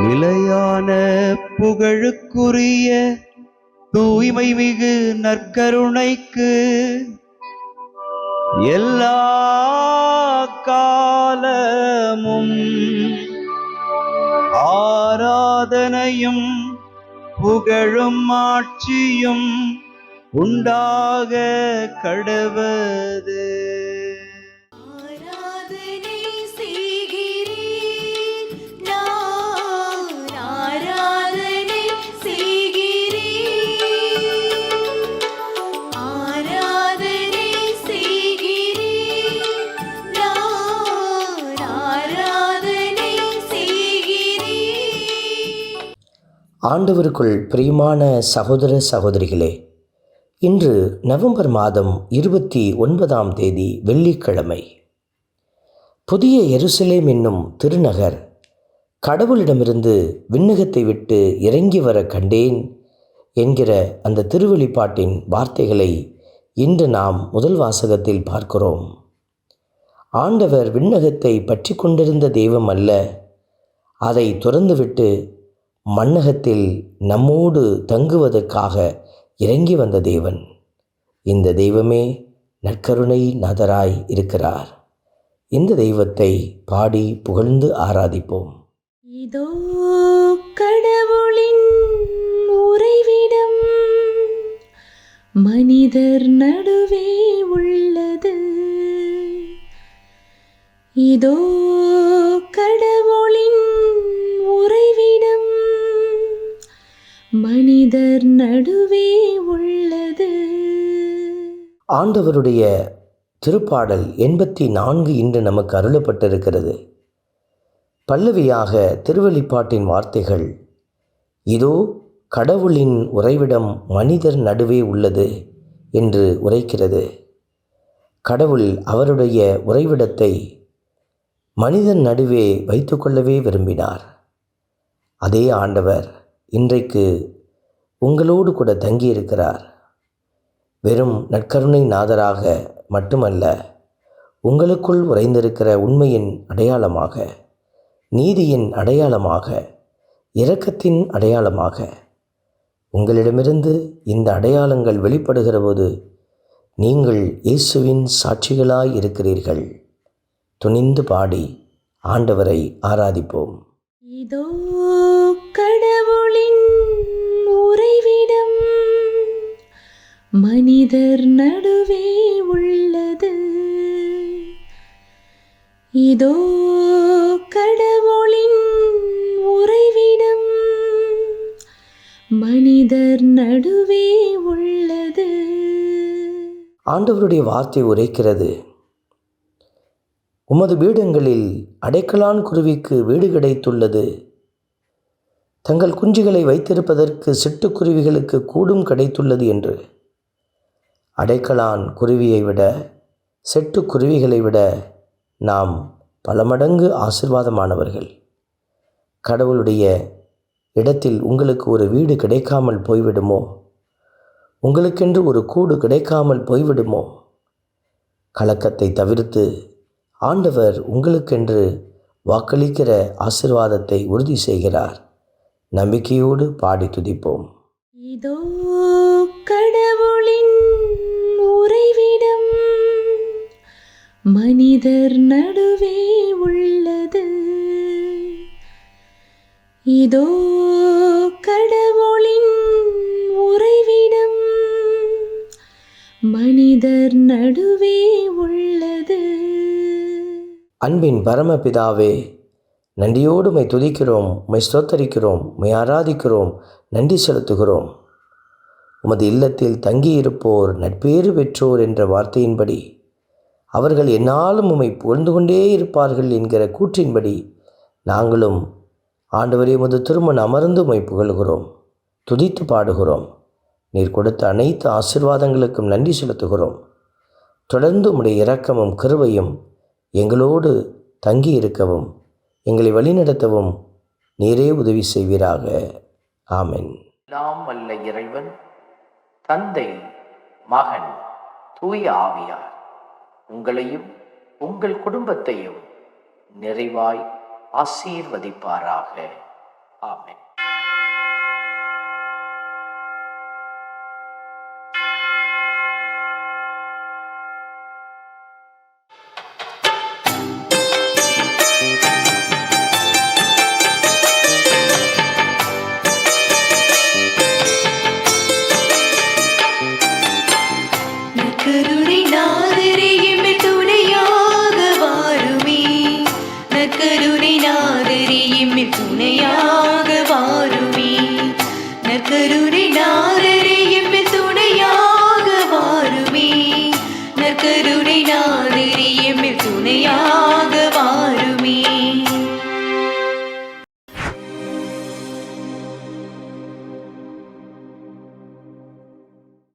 நிலையான புகழுக்குரிய தூய்மை மிகு நற்கருணைக்கு எல்லா காலமும் ஆராதனையும் புகழும் ஆட்சியும் உண்டாக கடவது. ஆண்டவருக்குள் பிரியமான சகோதர சகோதரிகளே, இன்று நவம்பர் மாதம் 29ஆம் தேதி வெள்ளிக்கிழமை. புதிய எருசலேம் என்னும் திருநகர் கடவுளிடமிருந்து விண்ணகத்தை விட்டு இறங்கி வர கண்டேன் என்கிற அந்த திருவெளிப்பாட்டின் வார்த்தைகளை இன்று நாம் முதல் வாசகத்தில் பார்க்கிறோம். ஆண்டவர் விண்ணகத்தை பற்றி கொண்டிருந்த தெய்வம் அல்ல, அதை துறந்துவிட்டு மண்ணகத்தில் நம்மோடு தங்குவதற்காக இறங்கி வந்த தேவன். இந்த தெய்வமே நற்கருணை நாதராய் இருக்கிறார். இந்த தெய்வத்தை பாடி புகழ்ந்து ஆராதிப்போம். இதோ கடவுளின் உறைவிடம் மனிதர் நடுவே உள்ளது. இதோ கடவுளின் உறைவிடம் மனிதர் நடுவே உள்ளது. ஆண்டவருடைய திருப்பாடல் 84 இன்று நமக்கு அருளப்பட்டிருக்கிறது. பல்லவியாக திருவெளிப்பாட்டின் வார்த்தைகள் இதோ கடவுளின் உறைவிடம் மனிதர் நடுவே உள்ளது என்று உரைக்கிறது. கடவுள் அவருடைய உறைவிடத்தை மனிதன் நடுவே வைத்துக்கொள்ளவே விரும்பினார். அதே ஆண்டவர் இன்றைக்கு உங்களோடு கூட தங்கியிருக்கிறார். வெறும் நற்கருணை நாதராக மட்டுமல்ல, உங்களுக்குள் உறைந்திருக்கிற உண்மையின் அடையாளமாக, நீதியின் அடையாளமாக, இரக்கத்தின் அடையாளமாக உங்களிடமிருந்து இந்த அடையாளங்கள் வெளிப்படுகிற போது நீங்கள் இயேசுவின் சாட்சிகளாய் இருக்கிறீர்கள். துணிந்து பாடி ஆண்டவரை ஆராதிப்போம். இதோ கடவுளின் உறைவிடம் மனிதர் நடுவே உள்ளது. இதோ கடவுளின் உறைவிடம் மனிதர் நடுவே உள்ளது. ஆண்டவருடைய வார்த்தை உரைக்கிறது, உமது பீடங்களில் அடைக்கலான் குருவிக்கு வீடு கிடைத்துள்ளது. தங்கள் குஞ்சுகளை வைத்திருப்பதற்கு சிட்டுக்குருவிகளுக்கு கூடும் கிடைத்துள்ளது என்று. அடைக்கலான் குருவியை விட, சிட்டுக்குருவிகளை விட நாம் பல மடங்கு ஆசீர்வாதமானவர்கள். கடவுளுடைய இடத்தில் உங்களுக்கு ஒரு வீடு கிடைக்காமல் போய்விடுமோ? உங்களுக்கென்று ஒரு கூடு கிடைக்காமல் போய்விடுமோ? கலக்கத்தை தவிர்த்து ஆண்டவர் உங்களுக்கென்று வாக்களிக்கிற ஆசீர்வாதத்தை உறுதி செய்கிறார். நம்பிக்கையோடு பாடி துதிப்போம். இதோ கடவுளின் உறைவிடம் மனிதர் நடுவே உள்ளது. இதோ கடவுளின் உறைவிடம் மனிதர் நடுவே உள்ளது. அன்பின் பரமபிதாவே, நன்றியோடு உம்மை துதிக்கிறோம், உம்மை ஸ்தோத்தரிக்கிறோம், உம்மை ஆராதிக்கிறோம், நன்றி செலுத்துகிறோம். உமது இல்லத்தில் தங்கியிருப்போர் நட்பேறு பெற்றோர் என்ற வார்த்தையின்படி அவர்கள் எந்நாளும் உம்மை புகழ்ந்து கொண்டே இருப்பார்கள் என்கிற கூற்றின்படி நாங்களும் ஆண்டவரே உமது திருமணம் அமர்ந்து உம்மை புகழ்கிறோம், துதித்து பாடுகிறோம். நீர் கொடுத்த அனைத்து ஆசீர்வாதங்களுக்கும் நன்றி செலுத்துகிறோம். தொடர்ந்து உம்முடைய இரக்கமும் கிருபையும் எங்களோடு தங்கி இருக்கவும், எங்களை வழிநடத்தவும் நீரே உதவி செய்வீராக. ஆமென். எல்லாம் வல்ல இறைவன் தந்தை, மகன், தூய ஆவியார் உங்களையும் உங்கள் குடும்பத்தையும் நிறைவாய் ஆசீர்வதிப்பாராக. ஆமென். நற்கருணை நாதரே எம்மை துணையாக வாருமே, நற்கருணை நாதரே எம்மை துணையாக